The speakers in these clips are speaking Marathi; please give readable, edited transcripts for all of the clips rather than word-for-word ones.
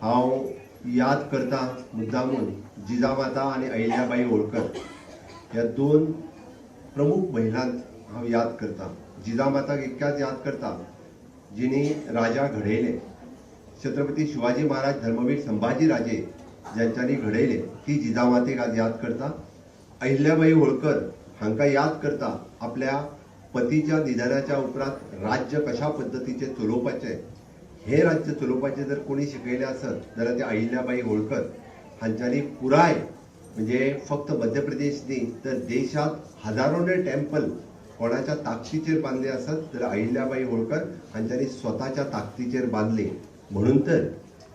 हांव याद करता मुद्दामून जिजामाता आनी अहिल्याबाई होळकर ह्या दोन प्रमुख महिलांक हांव याद करता। जिजामाताक इतक्याच याद करता जिणी राजा घडयले, छत्रपती शिवाजी महाराज धर्मवीर संभाजी राजे ज्यांच्यांनी घडयले ती जिजामातेक आज याद करता। अहिल्याबाई होळकर हांकां याद करता आपल्या पतीच्या निधनाच्या उपरांत राज्य कशा पद्धतीचे चलोवपाचे, हे राज्य चलोवपाचे जर कोणी शिकयले आसत जाल्यार ते अहिल्याबाई होळकर हांच्यांनी पुराय म्हणजे फक्त मध्य प्रदेश न्ही तर देशात हजारोने टेम्पल कोणाच्या ताकदीचेर बांधले आसत जाल्यार अहिल्याबाई होळकर हांच्यांनी स्वताच्या ताकदीचेर बांधले। म्हणून तर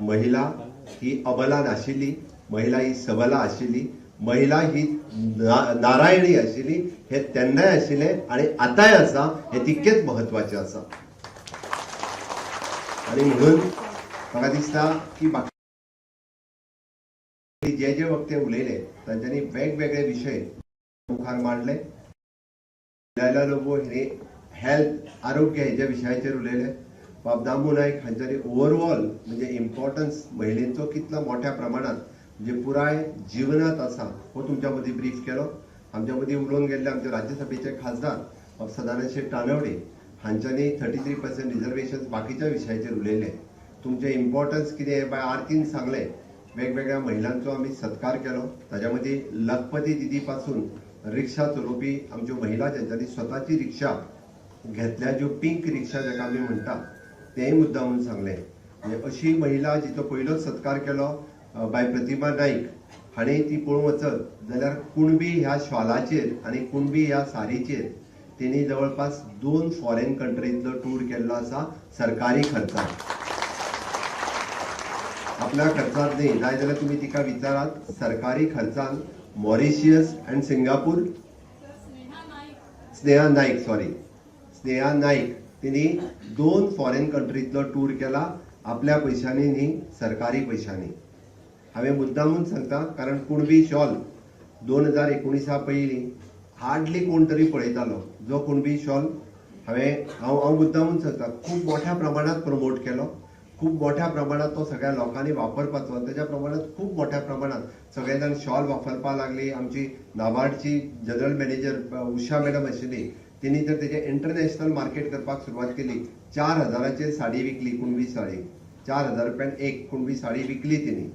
महिला ही अबला नाशिल्ली, महिला ही सबला आशिल्ली, महिला ही नारायणी आशिल्ली, हे तेन्नाय आशिल्ले आणि आतांय आसा, हे तितकेच महत्वाचे आसा। आणि म्हणून म्हाका दिसता की बाकी जे जे वक्ते उलयले तांच्यांनी वेगवेगळे विशय मुखार मांडले। लैला लोबो हे हेल्थ आरोग्य हेच्या विशयाचेर उलयले। बाबदामू नायक हांच्यांनी ओवरऑल म्हणजे इम्पॉर्टन्स महिलेचो कितलो मोठ्या प्रमाणात म्हणजे पुराय जीवनात आसा हो तुमच्या मदीं ब्रीफ केलो। आमच्या मदीं उलोवन गेल्ले आमचे राज्यसभेचे खासदार सदानंद शेट तानवडे हांच्यांनी 33% रिजर्वेशन बाकीच्या विशयाचेर उलयले। तुमचे इम्पॉर्टन्स कितें हे बाय आरतीन सांगले। वेगवेगळ्या महिलांचो आमी सत्कार केलो। ताच्या मदीं लखपती दिदी पासून रिक्षा चलोवपी आमच्यो महिला ज्यांच्यांनी स्वताची रिक्षा घेतल्या, ज्यो पिंक रिक्षा जाका आमी म्हणटा तेय मुद्दा म्हणून सांगले। म्हणजे अशी महिला जिचो पयलोच सत्कार केलो बाय प्रतिमा नाईक हाणें ती पळोवंक वचत जाल्यार कुणबी ह्या शॉलाचेर आनी कुणबी ह्या साडीचेर तिणी जवळपास 2 फॉरेन कंट्रींतलो टूर केल्लो आसा सरकारी खर्चान। आपल्या खर्चात न्ही जाय जाल्यार तुमी तिका विचारात सरकारी खर्चान Mauritius and Singapore Sneha Naik तिने 2 फॉरेन कंट्रीतलो टूर केला आपल्या पैशांनी न्ही सरकारी पैशांनी। हांवें मुद्दामून सांगता कारण कुणबी शॉल 2019 पयलीं हार्डली कोण तरी पळयतालो। जो कुणबी शॉल हांव मुद्दामून सांगता खूब मोठ्या प्रमाणात प्रमोट केलो, खूब मोठ्या प्रमाणात तो सगळ्या लोकांनी वापरपाचो आणि त्याच्या प्रमाणात खूब मोठ्या प्रमाणात सगळे जाण शॉल वापरपाक लागली। आमची नाबार्डची जनरल मॅनेजर उषा मॅडम आशिल्ली, तिने तर तेजे इंटरनॅशनल मार्केट करपाक सुरवात केली। 4000 साडी विकली, कुणबी साडी 4000 रुपयान एक कुणबी साडी विकली तिने।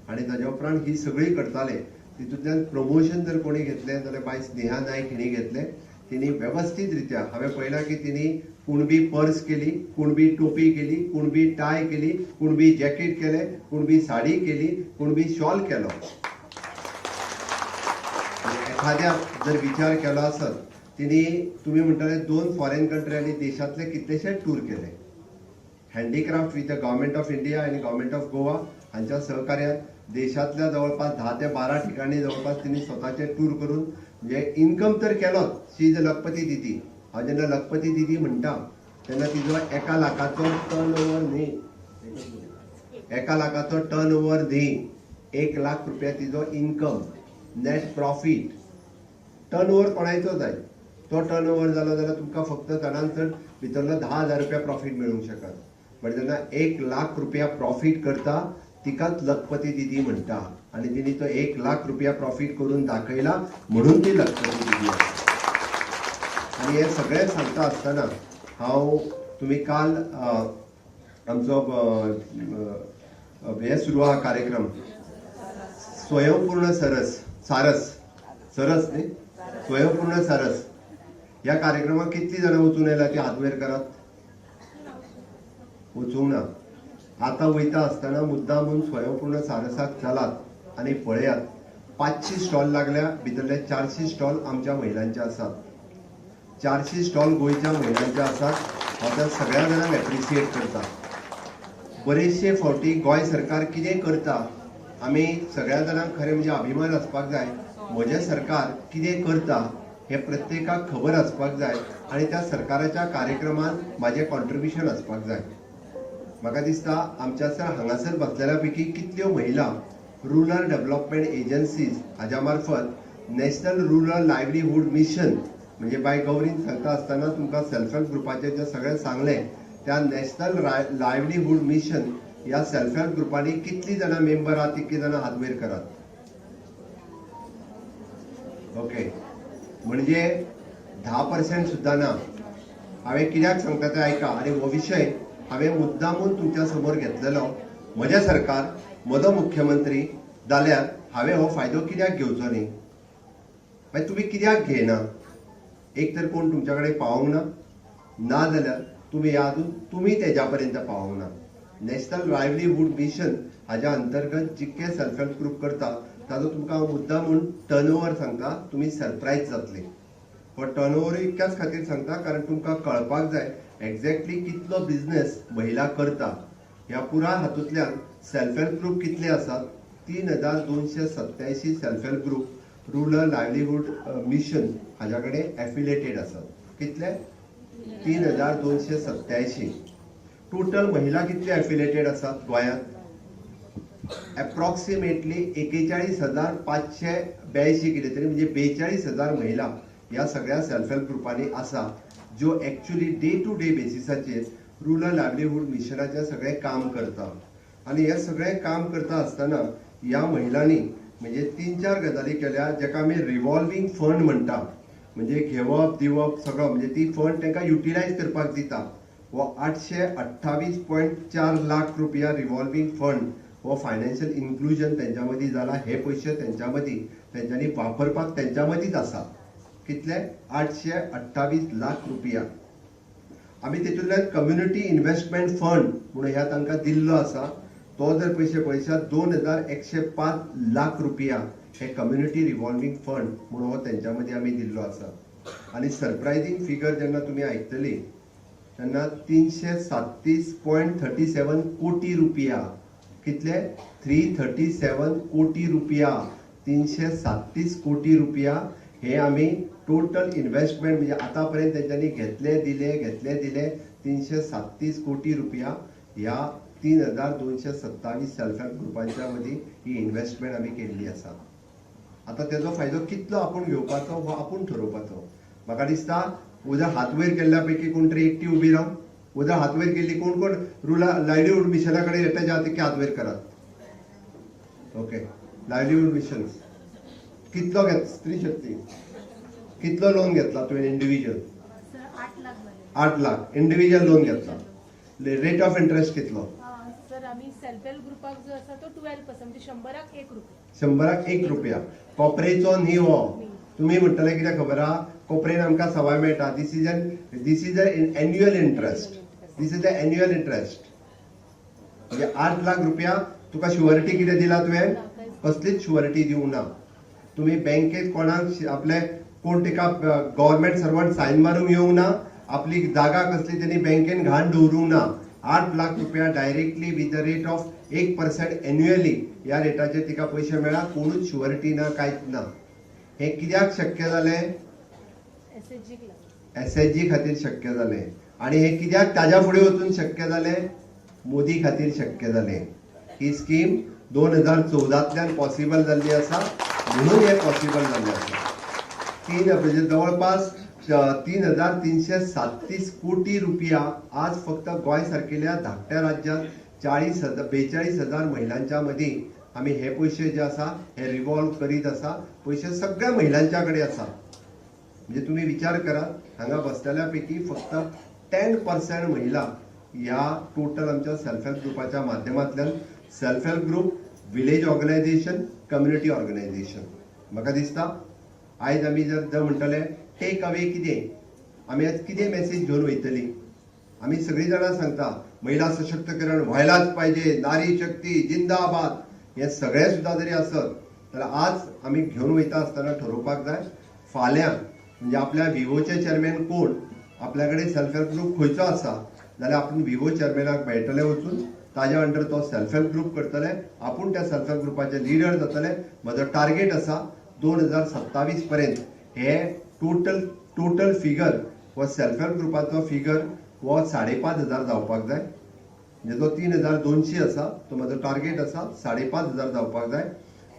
आणि ताच्या उपरांत ही सगळी करताले तितूंतल्यान प्रमोशन जर कोणी घेतले जाल्यार बाय स्नेहा नायक हिणी घेतले। तिने व्यवस्थित रित्या हांवें पळयलां की तिने कुणबी पर्स केली, कुणबी टोपी केली, कुणबी टाय केली, कुणबी जॅकेट केले, कुणबी साडी केली, कुणबी शॉल केलो। एखाद्या जर विचार केलो आसत तिने तुम्ही म्हणटाले 2 फॉरेन कंट्री आनी देशांतले कितलेशेच टूर केले। Handicraft with the government of India आनी गव्हर्नमेंट ऑफ गोवा हांच्या सहकार्यान देशांतल्या जवळपास 10 ते 12 ठिकाणी जवळपास तिने स्वताचे टूर करून म्हणजे इन्कम तर केलोच। शी इज लखपती दिदी। हांव जेन्ना लखपती दिदी म्हणटा तेन्ना तिजो 1 लाखाचो टर्नओव्हर न्ही, 1 लाखाचो टर्नओव्हर न्ही, 1 लाख रुपया तिजो इन्कम नेट प्रॉफिट। टर्नओव्हर कोणाचो जाय तो टर्नओव्हर जालो जाल्यार तुमकां फक्त चडांत चड भितरलो 10,000 रुपया प्रॉफिट मेळूंक शकता। बट जेन्ना 1 लाख रुपया प्रॉफिट करता तिकाच लखपती दिदी म्हणटा आणि तिने तो 1 लाख रुपया प्रॉफिट करून दाखयला म्हणून ती लखपती दिदी आसा। आणि हे सगळे सांगता आसतना हांव तुम्ही काल आमचो हे सुरू हा कार्यक्रम स्वयंपूर्ण सरस न्ही स्वयंपूर्ण सरस या कार्यक्रमाक कितली जाणां वचून येयला ती हात वयर करात। वचूंक ना। आता वयता आसतना मुद्दामून स्वयंपूर्ण सारसाक चलात आणि पळयात 500 स्टॉल लागल्या, भितरले 400 स्टॉल आमच्या महिलांचे आसात, 400 स्टॉल गोंयच्या महिलांचे आसात। हांव त्या सगळ्या जाणांक एप्रिशिएट करता। बरेचशे फावटी गोंय सरकार कितें करता आमी सगळ्या जाणांक खरें म्हणजे अभिमान आसपाक जाय। म्हजें सरकार कितें करता हे प्रत्येकाक खबर आसपाक जाय आणि त्या सरकाराच्या कार्यक्रमांत म्हाजें कॉन्ट्रिब्युशन आसपाक जाय। म्हाका दिसता आमच्या हांगासर बसलेल्या पैकी कितल्यो महिला रुरल डेव्हलपमेंट एजन्सीज हाज्या मार्फत नॅशनल रुरल लायव्हलीहूड मिशन म्हणजे बाय गौरीन सांगता आसतना तुमकां सेल्फ हेल्प ग्रुपाचे जे सगळे सांगले त्या नॅशनल लायव्हलीहूड मिशन ह्या सेल्फ हेल्प ग्रुपांनी कितली जाणां मेंबर आहात तितली जाणां हात वयर करात. ओके, म्हणजे 10% सुद्धा ना. हांवें कित्याक सांगता तें आयका. आनी हो विशय हांवें मुद्दामून तुमच्या समोर घेतलेलो. म्हजें सरकार, म्हजो मुख्यमंत्री जाल्यार हांवें हो फायदो कित्याक घेवचो न्ही. मागीर तुमी कित्याक घेयना. एक तर कोण तुमच्या कडेन पावोंक ना जाल्यार तुमी अजून तुमी तेज्या पर्यंत पावोंक ना. नॅशनल लायव्हलीहूड मिशन हाज्या अंतर्गत जितके सेल्फ हेल्प ग्रुप करता ताजो तुमकां हांव मुद्दामून टर्नओव्हर सांगता. तुमी सरप्रायज जातली. हो टर्नओव्हर इतक्याच खातीर सांगता कारण तुमकां कळपाक जाय एक्झॅक्टली कितलो बिझनेस महिला करता. ह्या पुराय हातूंतल्यान सेल्फ हेल्प ग्रुप कितले आसात. 3287 self help group rural livelihood mission हाज्या कडेन एफिलेटेड आसात. कितले? 3287. टोटल महिला कितले एफिलेटेड आसात गोंयांत? अप्रॉक्सिमेटली 41,582 कितें तरी, म्हणजे 42,000 महिला ह्या सगळ्या सेल्फ हेल्प ग्रुपांनी आसा ज्यो एक्च्युअली डे टू डे बेसिसाचेर रुरल लायव्हलीहूड मिशनाचें सगळें काम करता. आनी हें सगळें काम करता आसतना ह्या महिलांनी म्हणजे 3-4 गजाली केल्या जेका आमी रिवॉल्विंग फंड म्हणटा. म्हणजे घेवप दिवप सगळो, म्हणजे ती फंड तांकां युटिलायज करपाक दिता. हो 828.4 लाख रुपया रिवॉल्विंग फंड हो फायनान्शियल इन्क्लुजन तेंच्या मदीं जाला. हे पयशे तेंच्या मदीं तेंच्यांनी वापरपाक तेंच्या मदींच आसा. कितले? 828 लाख रुपया. आमी तितूंतल्यान कम्युनिटी इन्व्हेस्टमेंट फंड म्हणून ह्या तांकां दिल्लो आसा. तो जर पयशे पळयशात 2105 लाख रुपया हे कम्युनिटी रिवॉल्विंग फंड म्हणून हो तेंच्या मदीं आमी दिल्लो आसा. आनी सरप्रायझींग फिगर जेन्ना तुमी आयकतली तेन्ना 337.37 कोटी रुपया. कितले? 337 कोटी रुपया. 337 कोटी रुपया हे आमी टोटल इन्व्हेस्टमेंट म्हणजे आतापर्यंत तेंच्यांनी घेतले दिले 337 कोटी रुपया ह्या 3227 सेल्फ हेल्प ग्रुपांच्या मदीं ही इन्व्हेस्टमेंट आमी केल्ली आसा. आता तेजो फायदो कितलो आपूण घेवपाचो हो आपूण ठरोवपाचो. म्हाका दिसता उद्या हात वयर केल्ल्या पैकी कोण तरी एकटी उबी रावन उद्या हात वयर केल्ली कोण कोण रुरल लायव्हलीहूड मिशना कडेन येता जे तिके हात वयर करात. ओके, लायव्हलीहूड मिशन कितलो घेत स्त्री शक्ती कितलो लोन घेतला तुवें इंडिव्हिज्युअल? 8 लाख इंडिव्हिज्युअल लोन घेतला. रेट ऑफ इंटरेस्ट कितलो? सर आम्ही सेल्फ हेल्प ग्रुपाक जो आसा तो 12% म्हणजे 100क 1 रुपया. 100क 1 रुपया. कॉपरेचो न्ही हो. तुम्ही म्हणटले कितें खबर आहा कॉपरेन आमकां सवाय मेळटा. This is annual interest. This is the annual interest. म्हणजे 8 लाख रुपया तुका शुअरिटी कितें दिला तुवें? कसलीच शुअरिटी दिवंक ना. तुम्ही बँकेत कोणाक आपले कोण तिका गव्हर्नमेंट सर्वंट सायन मारूंक येवंक ना. आपली जागा कसली त्यांनी बँकेन घाण दवरूंक ना. 8 लाख रुपया directly with the rate of 1% annually ह्या रेटाचेर तिका पयशे मेळ्ळा. कोणूच शुअरिटी ना, कांयच ना. हे कित्याक शक्य जालें? एसएचजी खातीर शक्य जालें. आनी हे कित्याक ताज्या फुडें वचून शक्य जालें? मोदी खातीर शक्य जालें. ही स्कीम 2014तल्यान पॉसिबल जाल्ली आसा म्हणून हे पॉसिबल जाल्लें आसा. जवळपास 3,337 कोटी रुपया आज फक्त गोंय सारकेल्या धाकट्या राज्यांत 42,000 महिलांच्या मदीं आमी हे पयशे जे आसा हे रिवॉल्व करीत आसा. पयशे सगळ्या महिलांच्या कडेन आसा. म्हणजे तुम्ही विचार करात हांगा बसलेल्या पैकी फक्त 10% महिला ह्या टोटल आमच्या सेल्फ हेल्प ग्रुपाच्या माध्यमांतल्यान self help group, village organisation, community organisation. म्हाका दिसता आयज आमी जर म्हणटले टेक अवे कितें आमी आज कितें मेसेज घेवन वयतली. आमी सगळीं जाणां सांगता महिला सशक्तीकरण व्हायलाच पाहिजे, नारी शक्ती जिंदाबाद. हे सगळे सुद्धा जरी आसत जाल्यार आज आमी घेवन वयता आसतना ठरोवपाक जाय फाल्यां म्हणजे आपल्या विवोचे चेअरमॅन कोण, आपल्याकडे सेल्फ हेल्प ग्रुप खंयचो आसा जाल्यार आपूण विवो चेअरमॅनाक मेळटले वचून ताज्या अंडर तो सेल्फ हेल्प ग्रुप करतले. आपूण त्या सेल्फ हेल्प ग्रुपाचे लिडर जातले. म्हजो टार्गेट आसा 2027 पर्यंत हे टोटल फिगर हो सेल्फ हेल्प ग्रुपाचो फिगर हो 5,500 जावपाक जाय. म्हणजे जो 3,200 आसा तो म्हजो टार्गेट आसा 5,500 जावपाक जाय.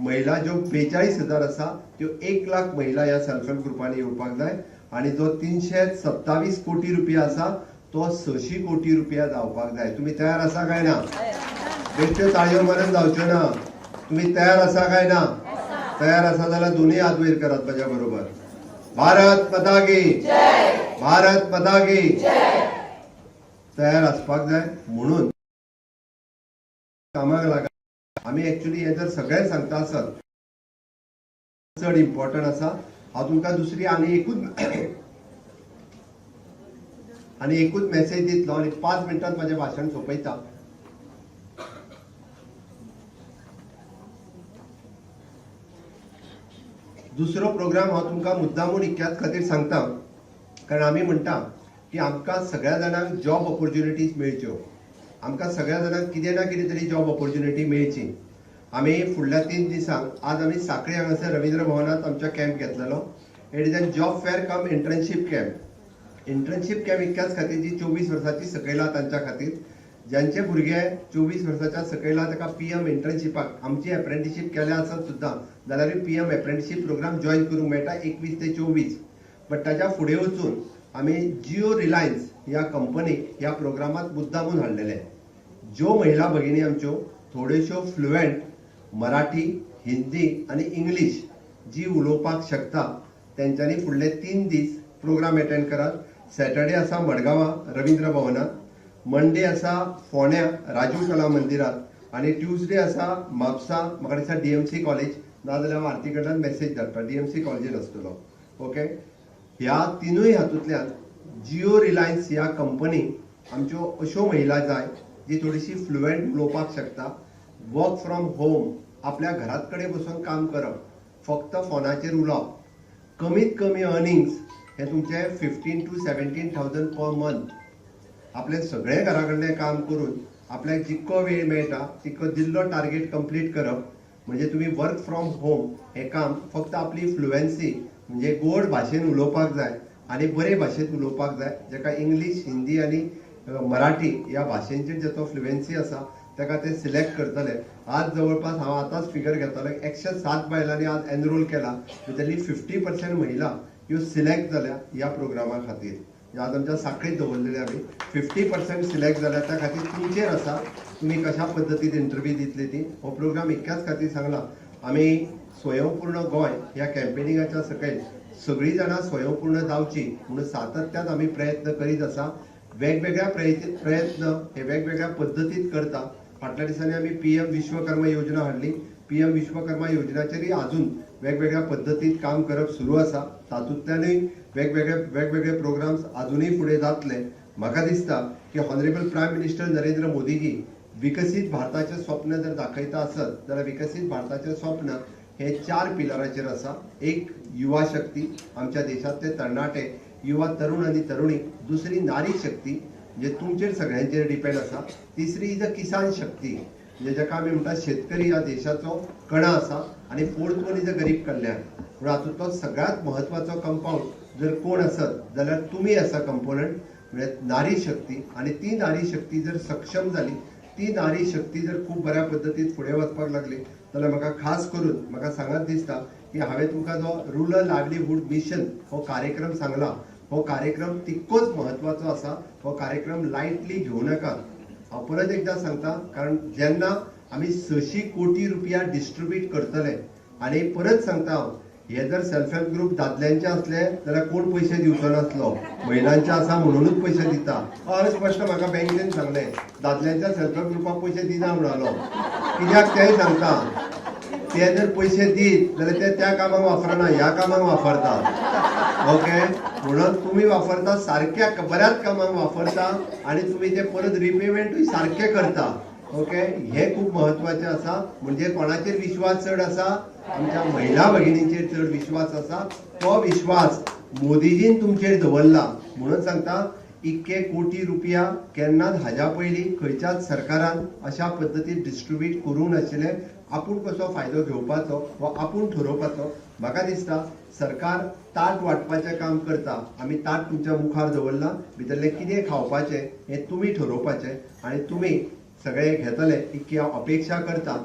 महिला ज्यो 42,000 आसा त्यो 1 लाख महिला ह्या सेल्फ हेल्प ग्रुपांनी येवपाक जाय. आणि जो 327 कोटी रुपया आसा तो 600 कोटी रुपया जावपाक जाय. तुम्ही तयार आसा काय ना? बेश्ट्यो ताळयो मारून जावच्यो ना. तुम्ही तयार आसा काय ना? तयार आसा जाल्यार दोन्ही हात वयर करात माझ्या बरोबर. भारत माता की भारत माता की. तयार आसपाक जाय म्हणून कामाक लागा. आम्ही एक्चुअली हे जर सगळे सांगता आसत चड इम्पॉर्टंट आसा. हांव तुमकां दुसरी आनी एकूच मेसेज दितलो आनी 5 मिनटांत माझे भाशण सोंपयता. दुसरो प्रोग्राम हांव तुमकां मुद्दामून इतक्याच खातीर सांगता कारण आमी म्हणटा की आमकां सगळ्या जाणांक जॉब ऑपॉर्च्युनिटीज मेळच्यो. आमकां सगळ्या जाणांक कितें ना कितें तरी जॉब ऑपॉर्च्युनिटी मेळची. आमी फुडल्या 3 दिसांक आज आमी साखळे हांगासर रवींद्र भवनात आमच्या कॅम्प घेतलेलो. It is an job fair come internship camp. Internship camp इतक्याच खातीर जी 24 वर्सांची सकयला तांच्या खातीर. ज्यांचे भुरगे 24 वर्साच्या सकयला ताका पीएम इंटर्नशिपाक आमची एप्रेंटिसशीप केल्या आसत सुद्दां जाल्यार पीएम एप्रेंटिसशीप प्रोग्राम जॉईन करूंक मेळटा 21 ते 24. बट ताच्या फुडें वचून आमी जिओ रिलायन्स ह्या कंपनीक ह्या प्रोग्रामात मुद्दामून हाडलेले. ज्यो महिला भगिनी आमच्यो थोड्योश्यो फ्लुएंट मराठी, हिंदी आणि इंग्लिश जी उलोवपाक शकता तेंच्यांनी फुडले 3 दीस प्रोग्राम अटेंड करात. सॅटर्डे आसा मडगांवां रवींद्र भवनात, मंडे आसा फोण्या राजीव कला मंदिरात आणि ट्युजडे आसा म्हापसा म्हाका दिसता डीएमसी कॉलेज नाजाल्यार हांव आरती कडल्यान मेसेज धाडटा डीएमसी कॉलेजीन आसतलो. ओके. ह्या तिनूय हातूंतल्यान जिओ रिलायन्स ह्या कंपनी आमच्यो अश्यो महिला जाय जी थोडीशी फ्लुएंट उलोवपाक शकता. वर्क फ्रॉम होम आपल्या घरात कडेन बसून काम करप, फक्त फोनाचेर उलोवप. कमीत कमी अर्निंग्स हे तुमचे 15 to 17,000 पर मंथ. आपले सगळे घरा कडलें काम करून आपल्याक जितको वेळ मेळटा तितको दिल्लो टार्गेट कंप्लीट करप. म्हणजे तुम्ही वर्क फ्रॉम होम हे काम फक्त आपली फ्लुएन्सी म्हणजे गोड भाशेन उलोवपाक जाय आणि बरे भाशेत उलोवपाक जाय. जेका इंग्लिश, हिंदी आणि मराठी या भाशेंचेर जो फ्लुएन्सी आसा ताका ते सिलेक्ट करतले. आज जवळपास हांव आतांच फिगर घेतलो 107 बायलांनी आज एनरोल केला. भितरली 50% महिला ह्यो सिलेक्ट जाल्या ह्या प्रोग्रामा खातीर. आज आमच्या साखळीत दवरलेले आमी 50% सिलेक्ट जाल्या. त्या खातीर तुमचेर आसा तुम्ही कशा पद्दतीन इंटरव्यू दितली ती. हो प्रोग्राम इतक्याच खातीर सांगला आमी स्वयंपूर्ण गोंय ह्या कॅम्पेनिंगाच्या सकयल सगळीं जाणां स्वयंपूर्ण जावची म्हणून सातत्यान आमी प्रयत्न करीत आसा. वेगवेगळ्या प्रयत्न हे वेगवेगळ्या पद्दतीत करता. फाटल्या दिसांनी आमी पीएम विश्वकर्मा योजना हाडली. पीएम विश्वकर्मा योजनाचेरय अजून वेगवेगळ्या पद्दतीत काम करप सुरू आसा. तातूंतल्यानूय वेगवेगळे प्रोग्राम्स अजूनही फुडें जातले. म्हाका दिसता की honourable prime minister Narendra Modiji विकसीत भारताचें स्वप्न जर दाखयता आसत जाल्यार विकसीत भारताचें स्वप्न हे 4 पिलराचेर आसा. एक युवा शक्ती, आमच्या देशातले तरणाटे युवा तरुण आणि तरुणी. दुसरी नारी शक्ती म्हणजे तुमचेर सगळ्यांचेर डिपेंड आसा. तिसरी इज अ किसान शक्ती म्हणजे जाका आमी म्हणटा शेतकरी ह्या देशाचो कणा आसा. आणि फोर्थ वन इज अ गरीब कल्याण. म्हणून हातूंतलो सगळ्यात महत्वाचो कंपाऊंड जर कोण आसत जाल्यार तुमी आसा कंपोनंट म्हणजे नारी शक्ती. आणि ती नारी शक्ती जर सक्षम झाली, ती नारी शक्ती जर खूप बऱ्या पद्दतीन फुडें वचपाक लागली जाल्यार म्हाका खास करून म्हाका सांगत दिसता की हांवें तुमकां जो रुरल लायव्हलीहूड मिशन हो कार्यक्रम सांगला, हो कार्यक्रम तितकोच महत्वाचो आसा. हो कार्यक्रम लायटली घेवं नाकात. हांव परत एकदा सांगता कारण जेन्ना आमी 600 कोटी रुपया डिस्ट्रीब्यूट करतले आणि परत सांगता हांव हे जर सेल्फ हेल्प ग्रुप दादल्यांचे असले जाल्यार कोण पैसे दिवचो नासलो. महिलांचे आसा म्हणूनच पैसे दिता. हांवें स्पश्ट म्हाका बँकेन सांगले दादल्यांच्या सेल्फ हेल्प ग्रुपाक पैसे दिना म्हणलो. कित्याक तेय सांगता ते जर पैसे दीत जाल्यार ते त्या कामाक वापरना, ह्या कामाक वापरतात. ओके. म्हणून तुम्ही वापरता सारख्या बऱ्याच कामाक वापरता आणि तुम्ही ते परत रिपेमेंटूय सारखे करता. ओके. हे खूप महत्वाचे आसा. म्हणजे कोणाचेर विश्वास चड आसा? आमच्या महिला भगिनींचेर चड विश्वास आसा. तो विश्वास मोदीजीन तुमचेर दवरला म्हणून सांगता. इतके कोटी रुपया केन्नाच हाज्या पयलीं खंयच्याच सरकारान अशा पद्दतीन डिस्ट्रीब्यूट करूंक नाशिल्ले. आपूण कसो फायदो घेवपाचो हो आपूण ठरोवपाचो. म्हाका दिसता सरकार ताट वांटपाचें काम करता. आमी ताट तुमच्या मुखार दवरला. भितरलें कितें खावपाचें हें तुमी ठरोवपाचें आणि तुमी सगळे घेतले इतकी हांव अपेक्षा करता.